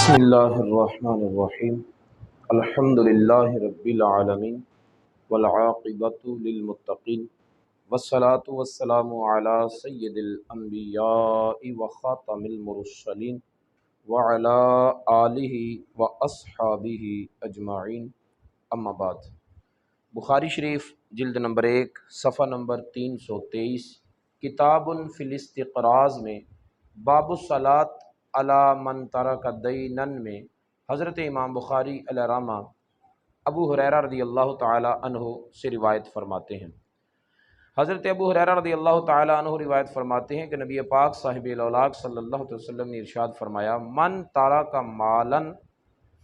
بسم اللہ الرحمن الرحیم الحمد للہ رب العالمین والعاقبۃ للمتقین والصلاة والسلام علی سید الانبیاء وخاتم المرسلین وعلی آلہ واصحابہ اجمعین، اما بعد۔ بخاری شریف جلد نمبر 1 صفحہ نمبر 323 کتاب فی الاستقراض میں باب الصلاۃ علی من ترک دینا میں حضرت امام بخاری علیہ رحمہ ابو ہریرہ رضی اللہ تعالی عنہ سے روایت فرماتے ہیں۔ حضرت ابو ہریرہ رضی اللہ تعالی عنہ روایت فرماتے ہیں کہ نبی پاک صاحب الاولاق صلی اللہ علیہ وسلم نے ارشاد فرمایا، من ترک مالا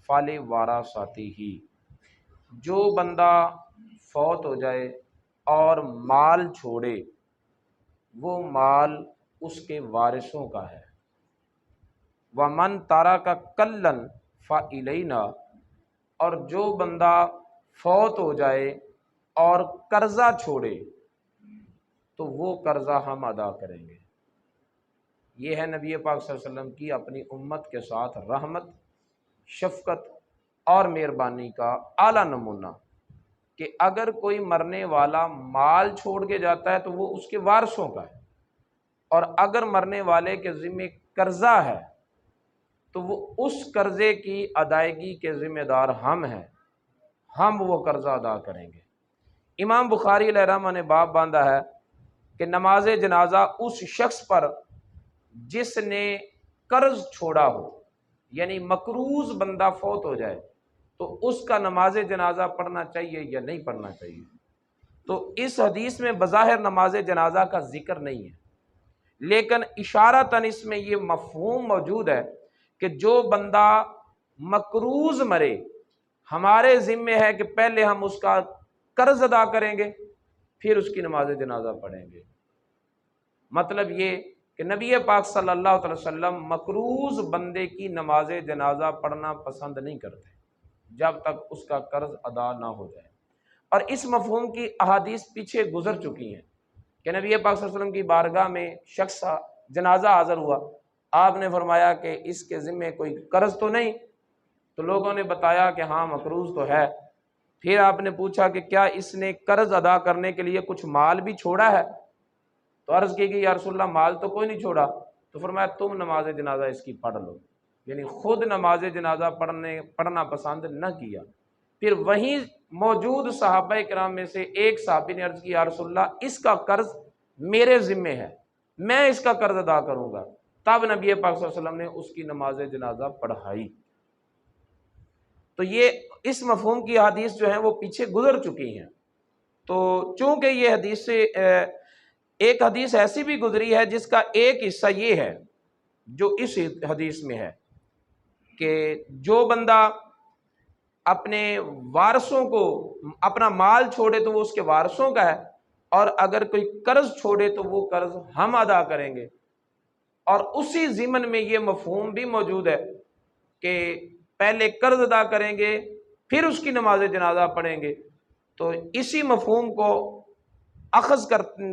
فلورثتہ، جو بندہ فوت ہو جائے اور مال چھوڑے وہ مال اس کے وارثوں کا ہے۔ وَمَن تَرَكَ كَلًّا فَإِلَيْنَا، اور جو بندہ فوت ہو جائے اور قرضہ چھوڑے تو وہ قرضہ ہم ادا کریں گے۔ یہ ہے نبی پاک صلی اللہ علیہ وسلم کی اپنی امت کے ساتھ رحمت، شفقت اور مہربانی کا اعلیٰ نمونہ، کہ اگر کوئی مرنے والا مال چھوڑ کے جاتا ہے تو وہ اس کے وارثوں کا ہے، اور اگر مرنے والے کے ذمہ قرضہ ہے تو وہ اس قرضے کی ادائیگی کے ذمہ دار ہم ہیں، ہم وہ قرضہ ادا کریں گے۔ امام بخاری علیہ رحمہ نے باب باندھا ہے کہ نماز جنازہ اس شخص پر جس نے قرض چھوڑا ہو، یعنی مقروض بندہ فوت ہو جائے تو اس کا نماز جنازہ پڑھنا چاہیے یا نہیں پڑھنا چاہیے۔ تو اس حدیث میں بظاہر نماز جنازہ کا ذکر نہیں ہے، لیکن اشارتاً اس میں یہ مفہوم موجود ہے کہ جو بندہ مقروض مرے، ہمارے ذمہ ہے کہ پہلے ہم اس کا قرض ادا کریں گے پھر اس کی نماز جنازہ پڑھیں گے۔ مطلب یہ کہ نبی پاک صلی اللہ علیہ وسلم مقروض بندے کی نماز جنازہ پڑھنا پسند نہیں کرتے جب تک اس کا قرض ادا نہ ہو جائے۔ اور اس مفہوم کی احادیث پیچھے گزر چکی ہیں کہ نبی پاک صلی اللہ علیہ وسلم کی بارگاہ میں شخص جنازہ حاضر ہوا، آپ نے فرمایا کہ اس کے ذمہ کوئی قرض تو نہیں؟ تو لوگوں نے بتایا کہ ہاں مقروض تو ہے۔ پھر آپ نے پوچھا کہ کیا اس نے قرض ادا کرنے کے لیے کچھ مال بھی چھوڑا ہے؟ تو عرض کی کہ یا رسول اللہ مال تو کوئی نہیں چھوڑا۔ تو فرمایا تم نماز جنازہ اس کی پڑھ لو، یعنی خود نماز جنازہ پڑھنا پسند نہ کیا۔ پھر وہیں موجود صحابہ کرام میں سے ایک صحابی نے عرض کی یا رسول اللہ اس کا قرض میرے ذمہ ہے، میں اس کا قرض ادا کروں گا۔ تب نبی پاک صلی اللہ علیہ وسلم نے اس کی نماز جنازہ پڑھائی۔ تو یہ اس مفہوم کی حدیث جو ہیں وہ پیچھے گزر چکی ہیں۔ تو چونکہ یہ حدیث سے ایک حدیث ایسی بھی گزری ہے جس کا ایک حصہ یہ ہے جو اس حدیث میں ہے کہ جو بندہ اپنے وارثوں کو اپنا مال چھوڑے تو وہ اس کے وارثوں کا ہے، اور اگر کوئی قرض چھوڑے تو وہ قرض ہم ادا کریں گے۔ اور اسی ضمن میں یہ مفہوم بھی موجود ہے کہ پہلے قرض ادا کریں گے پھر اس کی نماز جنازہ پڑھیں گے۔ تو اسی مفہوم کو اخذ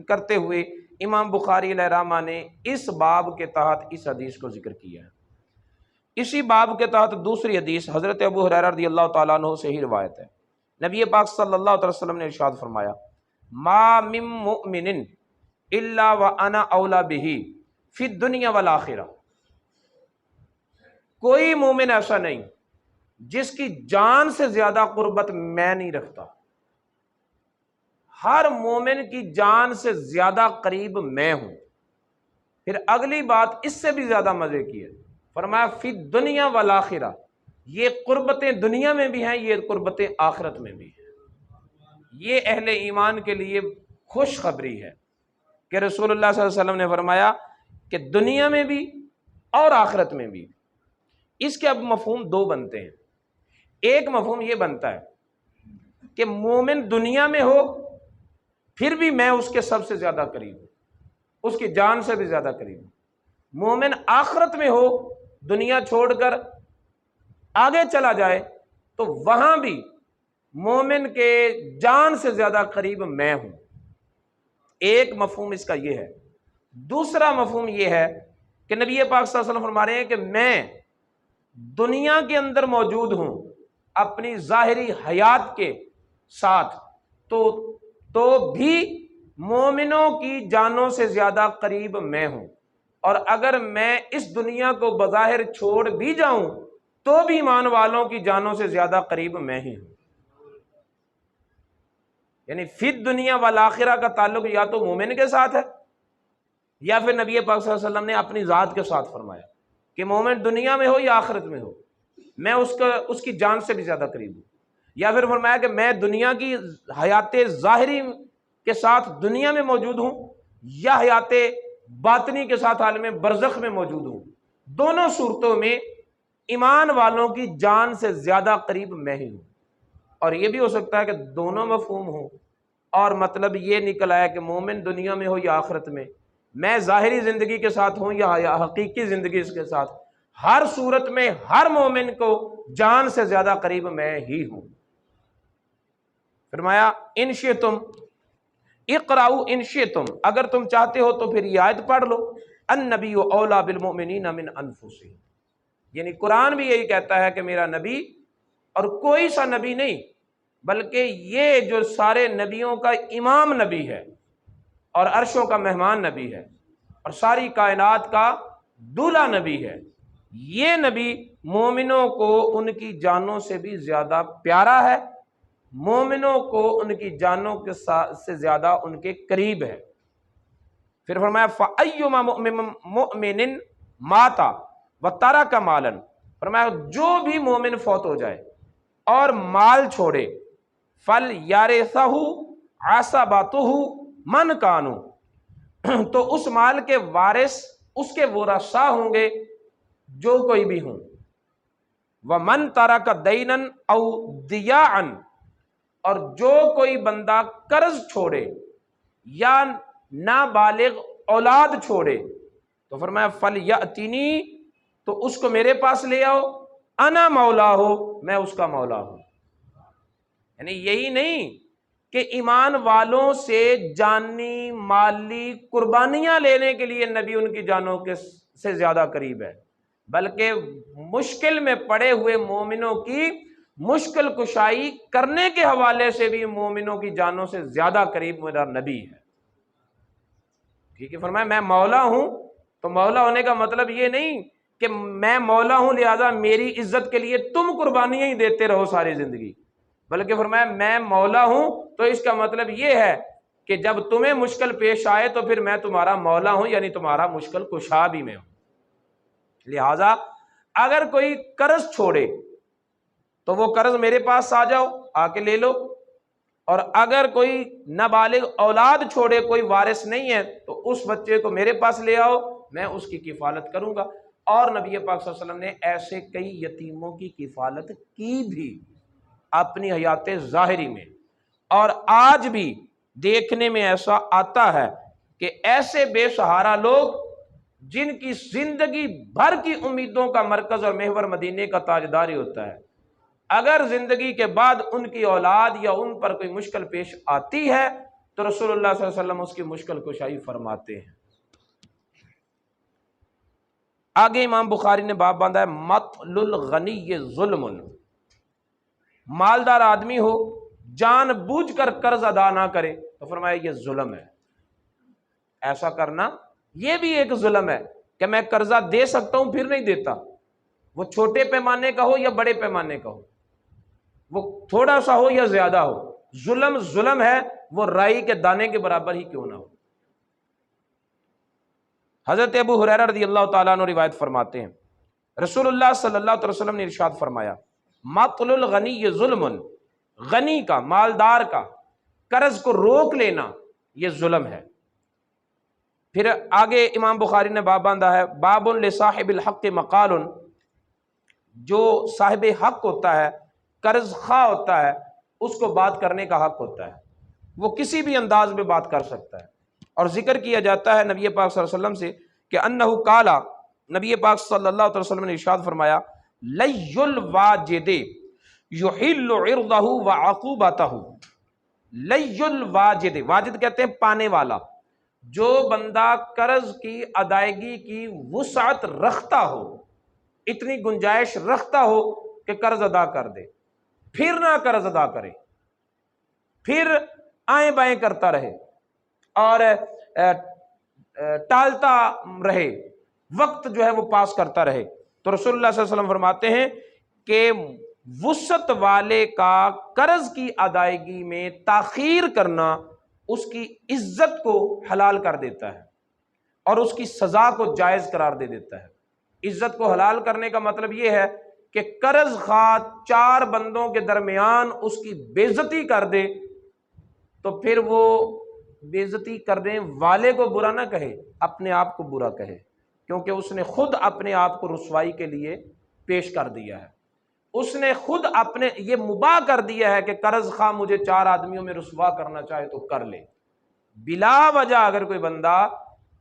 کرتے ہوئے امام بخاری علیہ رحمہ نے اس باب کے تحت اس حدیث کو ذکر کیا ہے۔ اسی باب کے تحت دوسری حدیث حضرت ابو ہریرہ رضی اللہ تعالیٰ عنہ سے ہی روایت ہے۔ نبی پاک صلی اللہ علیہ وسلم نے ارشاد فرمایا، ما من مؤمن الا وانا اولی بہ فی الدنیا والآخرہ، کوئی مومن ایسا نہیں جس کی جان سے زیادہ قربت میں نہیں رکھتا، ہر مومن کی جان سے زیادہ قریب میں ہوں۔ پھر اگلی بات اس سے بھی زیادہ مزے کی ہے، فرمایا فی الدنیا والآخرہ، یہ قربتیں دنیا میں بھی ہیں، یہ قربتیں آخرت میں بھی ہیں۔ یہ اہل ایمان کے لیے خوشخبری ہے کہ رسول اللہ صلی اللہ علیہ وسلم نے فرمایا کہ دنیا میں بھی اور آخرت میں بھی۔ اس کے اب مفہوم دو بنتے ہیں۔ ایک مفہوم یہ بنتا ہے کہ مومن دنیا میں ہو پھر بھی میں اس کے سب سے زیادہ قریب ہوں، اس کی جان سے بھی زیادہ قریب ہوں۔ مومن آخرت میں ہو، دنیا چھوڑ کر آگے چلا جائے تو وہاں بھی مومن کے جان سے زیادہ قریب میں ہوں۔ ایک مفہوم اس کا یہ ہے۔ دوسرا مفہوم یہ ہے کہ نبی پاک صلی اللہ علیہ وسلم فرما رہے ہیں کہ میں دنیا کے اندر موجود ہوں اپنی ظاہری حیات کے ساتھ تو بھی مومنوں کی جانوں سے زیادہ قریب میں ہوں، اور اگر میں اس دنیا کو بظاہر چھوڑ بھی جاؤں تو بھی ایمان والوں کی جانوں سے زیادہ قریب میں ہی ہوں۔ یعنی فی الدنیا والآخرہ کا تعلق یا تو مومن کے ساتھ ہے، یا پھر نبی پاک صلی اللہ علیہ وسلم نے اپنی ذات کے ساتھ فرمایا کہ مومن دنیا میں ہو یا آخرت میں ہو میں اس کی جان سے بھی زیادہ قریب ہوں، یا پھر فرمایا کہ میں دنیا کی حیات ظاہری کے ساتھ دنیا میں موجود ہوں یا حیات باطنی کے ساتھ عالم برزخ میں موجود ہوں، دونوں صورتوں میں ایمان والوں کی جان سے زیادہ قریب میں ہی ہوں۔ اور یہ بھی ہو سکتا ہے کہ دونوں مفہوم ہوں، اور مطلب یہ نکل آیا کہ مومن دنیا میں ہو یا آخرت میں ظاہری زندگی کے ساتھ ہوں یا حقیقی زندگی اس کے ساتھ، ہر صورت میں ہر مومن کو جان سے زیادہ قریب میں ہی ہوں۔ فرمایا ان شئتم اقرأوا ان شئتم، اگر تم چاہتے ہو تو پھر یہ آیت پڑھ لو، النبی اولیٰ بالمؤمنین من انفسہم، یعنی قرآن بھی یہی کہتا ہے کہ میرا نبی، اور کوئی سا نبی نہیں بلکہ یہ جو سارے نبیوں کا امام نبی ہے اور عرشوں کا مہمان نبی ہے اور ساری کائنات کا دولہا نبی ہے، یہ نبی مومنوں کو ان کی جانوں سے بھی زیادہ پیارا ہے، مومنوں کو ان کی جانوں کے سے زیادہ ان کے قریب ہے۔ پھر فرمایا فَأَيُّمَا مُؤْمِنٍ مَاتَ وَتَرَكَ مَالًا، فرمایا جو بھی مومن فوت ہو جائے اور مال چھوڑے، فَلْيَرِثْهُ عَصَبَتُهُ مَنْ كَانُوا، تو اس مال کے وارث اس کے ورثاء ہوں گے جو کوئی بھی ہوں، وَمَنْ تَرَكَ دَيْنًا أَوْ ضِيَاعًا، اور جو کوئی بندہ قرض چھوڑے یا نابالغ اولاد چھوڑے تو فرمایا فَلْيَأْتِنِي، تو اس کو میرے پاس لے آؤ، انا مولا ہو، میں اس کا مولا ہوں۔ یعنی یہی نہیں کہ ایمان والوں سے جانی مالی قربانیاں لینے کے لیے نبی ان کی جانوں کے سے زیادہ قریب ہے، بلکہ مشکل میں پڑے ہوئے مومنوں کی مشکل کشائی کرنے کے حوالے سے بھی مومنوں کی جانوں سے زیادہ قریب میرا نبی ہے۔ ٹھیک ہے، فرمایا میں مولا ہوں، تو مولا ہونے کا مطلب یہ نہیں کہ میں مولا ہوں لہذا میری عزت کے لیے تم قربانیاں ہی دیتے رہو ساری زندگی، بلکہ فرمایا میں مولا ہوں تو اس کا مطلب یہ ہے کہ جب تمہیں مشکل پیش آئے تو پھر میں تمہارا مولا ہوں، یعنی تمہارا مشکل کشا بھی میں ہوں۔ لہذا اگر کوئی قرض چھوڑے تو وہ قرض میرے پاس آ جاؤ، آ کے لے لو، اور اگر کوئی نابالغ اولاد چھوڑے، کوئی وارث نہیں ہے، تو اس بچے کو میرے پاس لے آؤ، میں اس کی کفالت کروں گا۔ اور نبی پاک صلی اللہ علیہ وسلم نے ایسے کئی یتیموں کی کفالت کی بھی اپنی حیات ظاہری میں، اور آج بھی دیکھنے میں ایسا آتا ہے کہ ایسے بے سہارا لوگ جن کی زندگی بھر کی امیدوں کا مرکز اور محور مدینے کا تاجدار ہی ہوتا ہے، اگر زندگی کے بعد ان کی اولاد یا ان پر کوئی مشکل پیش آتی ہے تو رسول اللہ صلی اللہ علیہ وسلم اس کی مشکل کشائی فرماتے ہیں۔ آگے امام بخاری نے باب باندھا ہے مطل الغنی ظلم، مالدار آدمی ہو جان بوجھ کر قرض ادا نہ کرے تو فرمایا یہ ظلم ہے، ایسا کرنا یہ بھی ایک ظلم ہے کہ میں قرضہ دے سکتا ہوں پھر نہیں دیتا، وہ چھوٹے پیمانے کا ہو یا بڑے پیمانے کا ہو، وہ تھوڑا سا ہو یا زیادہ ہو، ظلم ظلم ہے، وہ رائی کے دانے کے برابر ہی کیوں نہ ہو۔ حضرت ابو ہریرہ رضی اللہ تعالیٰ عنہ روایت فرماتے ہیں رسول اللہ صلی اللہ علیہ وسلم نے ارشاد فرمایا مطل الغنی ظلم، غنی کا مالدار کا قرض کو روک لینا یہ ظلم ہے۔ پھر آگے امام بخاری نے باب باندھا ہے باب لصاحب الحق مقال، جو صاحب حق ہوتا ہے، قرض خواہ ہوتا ہے، اس کو بات کرنے کا حق ہوتا ہے، وہ کسی بھی انداز میں بات کر سکتا ہے۔ اور ذکر کیا جاتا ہے نبی پاک صلی اللہ علیہ وسلم سے کہ انہ قالا، نبی پاک صلی اللہ علیہ وسلم نے ارشاد فرمایا لی الواجد یحل عرضہ وعقوبتہ، لی الواجد، واجد کہتے ہیں پانے والا، جو بندہ قرض کی ادائیگی کی وسعت رکھتا ہو، اتنی گنجائش رکھتا ہو کہ قرض ادا کر دے، پھر نہ قرض ادا کرے، پھر آئیں بائیں کرتا رہے اور ٹالتا رہے، وقت جو ہے وہ پاس کرتا رہے، تو رسول اللہ صلی اللہ علیہ وسلم فرماتے ہیں کہ وسعت والے کا قرض کی ادائیگی میں تاخیر کرنا اس کی عزت کو حلال کر دیتا ہے اور اس کی سزا کو جائز قرار دے دیتا ہے۔ عزت کو حلال کرنے کا مطلب یہ ہے کہ قرض خواہ 4 بندوں کے درمیان اس کی بے عزتی کر دے تو پھر وہ بے عزتی کرنے والے کو برا نہ کہے، اپنے آپ کو برا کہے، کیونکہ اس نے خود اپنے آپ کو رسوائی کے لیے پیش کر دیا ہے، اس نے خود اپنے یہ مباح کر دیا ہے کہ قرض خواہ مجھے 4 آدمیوں میں رسوا کرنا چاہے تو کر لے۔ بلا وجہ اگر کوئی بندہ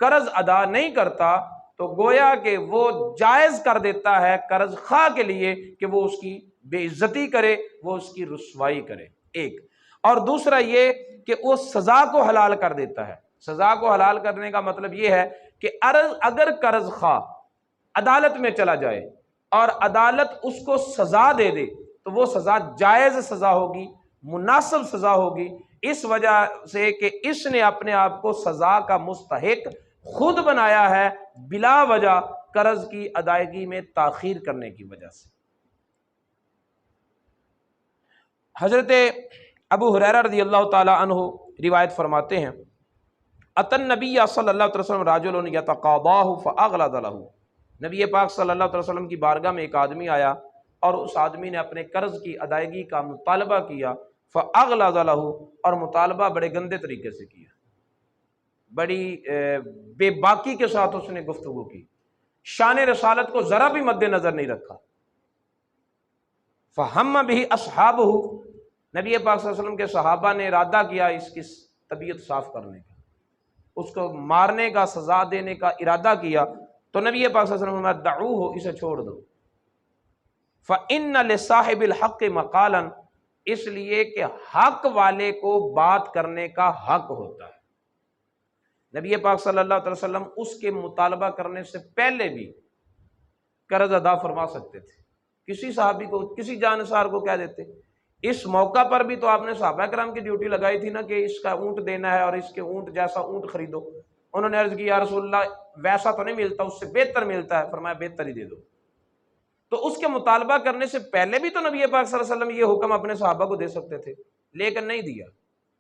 قرض ادا نہیں کرتا تو گویا کہ وہ جائز کر دیتا ہے قرض خواہ کے لیے کہ وہ اس کی بے عزتی کرے، وہ اس کی رسوائی کرے، ایک۔ اور دوسرا یہ کہ وہ سزا کو حلال کر دیتا ہے۔ سزا کو حلال کرنے کا مطلب یہ ہے کہ اگر قرض خواہ عدالت میں چلا جائے اور عدالت اس کو سزا دے دے تو وہ سزا جائز سزا ہوگی، مناسب سزا ہوگی، اس وجہ سے کہ اس نے اپنے آپ کو سزا کا مستحق خود بنایا ہے بلا وجہ قرض کی ادائیگی میں تاخیر کرنے کی وجہ سے۔ حضرت ابو ہریرہ رضی اللہ تعالی عنہ روایت فرماتے ہیں اتى النبی صلی اللہ علیہ وسلم رجل یتقاضاہ فاغلظ له، نبی پاک صلی اللہ علیہ وسلم کی بارگاہ میں ایک آدمی آیا اور اس آدمی نے اپنے قرض کی ادائیگی کا مطالبہ کیا، فاغلظ له، اور مطالبہ بڑے گندے طریقے سے کیا، بڑی بے باکی کے ساتھ اس نے گفتگو کی، شان رسالت کو ذرا بھی مد نظر نہیں رکھا۔ فہم به اصحابہ، نبی پاک صلی اللہ علیہ وسلم کے صحابہ نے ارادہ کیا اس کی طبیعت صاف کرنے کا، اس کو مارنے کا، سزا دینے کا ارادہ کیا، تو نبی پاک صلی اللہ علیہ وسلم نے دعوہ، اسے چھوڑ دو، فإن لصاحب الحق مقالا، اس لیے کہ حق والے کو بات کرنے کا حق ہوتا ہے۔ نبی پاک صلی اللہ علیہ وسلم اس کے مطالبہ کرنے سے پہلے بھی قرض ادا فرما سکتے تھے، کسی صحابی کو، کسی جانسار کو کہہ دیتے۔ اس موقع پر بھی تو آپ نے صحابہ کرام کی ڈیوٹی لگائی تھی نا کہ اس کا اونٹ دینا ہے اور اس کے اونٹ جیسا اونٹ خریدو۔ انہوں نے عرض کی یا رسول اللہ ویسا تو نہیں ملتا، اس سے بہتر ملتا ہے، فرمایا بہتر ہی دے دو۔ تو اس کے مطالبہ کرنے سے پہلے بھی تو نبی پاک صلی اللہ علیہ وسلم یہ حکم اپنے صحابہ کو دے سکتے تھے، لیکن نہیں دیا۔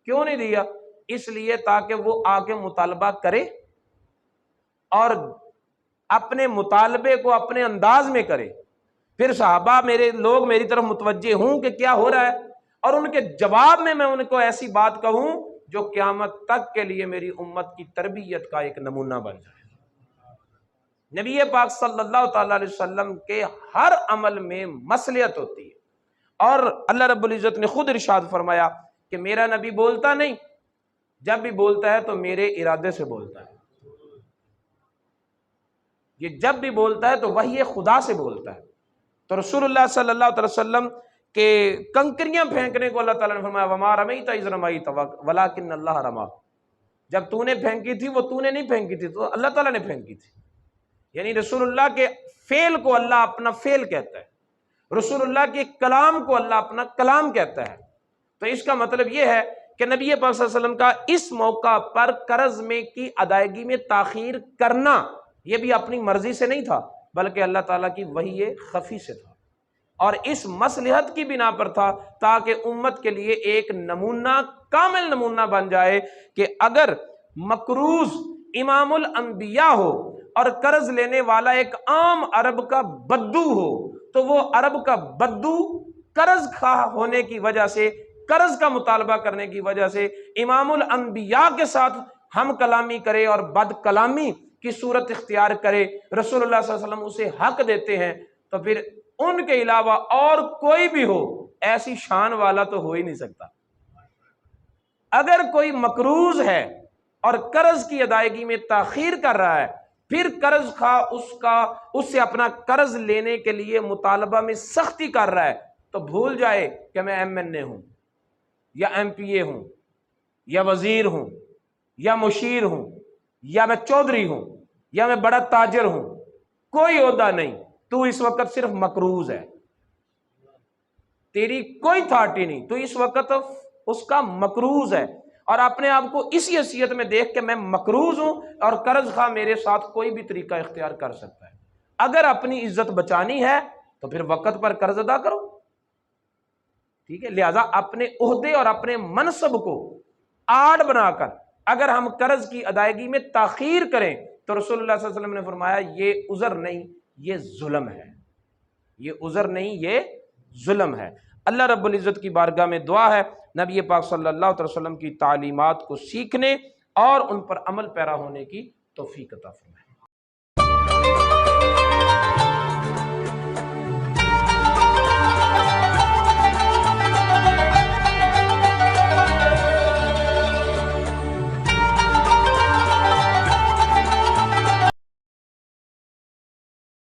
کیوں نہیں دیا؟ اس لیے تاکہ وہ آ کے مطالبہ کرے اور اپنے مطالبے کو اپنے انداز میں کرے، پھر صحابہ لوگ میری طرف متوجہ ہوں کہ کیا ہو رہا ہے، اور ان کے جواب میں ان کو ایسی بات کہوں جو قیامت تک کے لیے میری امت کی تربیت کا ایک نمونہ بن جائے۔ نبی پاک صلی اللہ تعالی علیہ وسلم کے ہر عمل میں مصلحت ہوتی ہے، اور اللہ رب العزت نے خود ارشاد فرمایا کہ میرا نبی بولتا نہیں، جب بھی بولتا ہے تو میرے ارادے سے بولتا ہے، یہ جب بھی بولتا ہے تو وحی خدا سے بولتا ہے۔ تو رسول اللہ صلی اللہ علیہ وسلم کے کنکریاں پھینکنے کو اللہ تعالیٰ نے فرمایا وما رمیت اذ رمیت ولکن اللہ رمی، جب تو نے پھینکی تھی وہ تو نے نہیں پھینکی تھی، تو اللہ تعالیٰ نے پھینکی تھی۔ یعنی رسول اللہ کے فعل کو اللہ اپنا فعل کہتا ہے، رسول اللہ کے کلام کو اللہ اپنا کلام کہتا ہے۔ تو اس کا مطلب یہ ہے کہ نبی پاک صلی اللہ علیہ وسلم کا اس موقع پر قرض میں کی ادائیگی میں تاخیر کرنا یہ بھی اپنی مرضی سے نہیں تھا، بلکہ اللہ تعالیٰ کی وحی خفی سے تھا، اور اس مصلحت کی بنا پر تھا تاکہ امت کے لیے ایک نمونہ، کامل نمونہ بن جائے کہ اگر مقروض امام الانبیاء ہو اور قرض لینے والا ایک عام عرب کا بدو ہو، تو وہ عرب کا بدو قرض خواہ ہونے کی وجہ سے، قرض کا مطالبہ کرنے کی وجہ سے امام الانبیاء کے ساتھ ہم کلامی کرے اور بد کلامی کی صورت اختیار کرے، رسول اللہ صلی اللہ علیہ وسلم اسے حق دیتے ہیں، تو پھر ان کے علاوہ اور کوئی بھی ہو ایسی شان والا تو ہو ہی نہیں سکتا۔ اگر کوئی مقروض ہے اور قرض کی ادائیگی میں تاخیر کر رہا ہے، پھر قرض خواہ اس سے اپنا قرض لینے کے لیے مطالبہ میں سختی کر رہا ہے، تو بھول جائے کہ میں MNA ہوں یا MPA ہوں یا وزیر ہوں یا مشیر ہوں یا میں چودھری ہوں یا میں بڑا تاجر ہوں، کوئی عہدہ نہیں، تو اس وقت صرف مقروض ہے، تیری کوئی تھارٹی نہیں، تو اس وقت اس کا مقروض ہے، اور اپنے آپ کو اسی حیثیت میں دیکھ کے میں مقروض ہوں اور قرض خواہ میرے ساتھ کوئی بھی طریقہ اختیار کر سکتا ہے۔ اگر اپنی عزت بچانی ہے تو پھر وقت پر قرض ادا کرو، ٹھیک ہے؟ لہذا اپنے عہدے اور اپنے منصب کو آڑ بنا کر اگر ہم قرض کی ادائیگی میں تاخیر کریں تو رسول اللہ صلی اللہ علیہ وسلم نے فرمایا یہ عذر نہیں، یہ ظلم ہے، یہ عذر نہیں، یہ ظلم ہے۔ اللہ رب العزت کی بارگاہ میں دعا ہے نبی پاک صلی اللہ علیہ وسلم کی تعلیمات کو سیکھنے اور ان پر عمل پیرا ہونے کی توفیق عطا فرمائے۔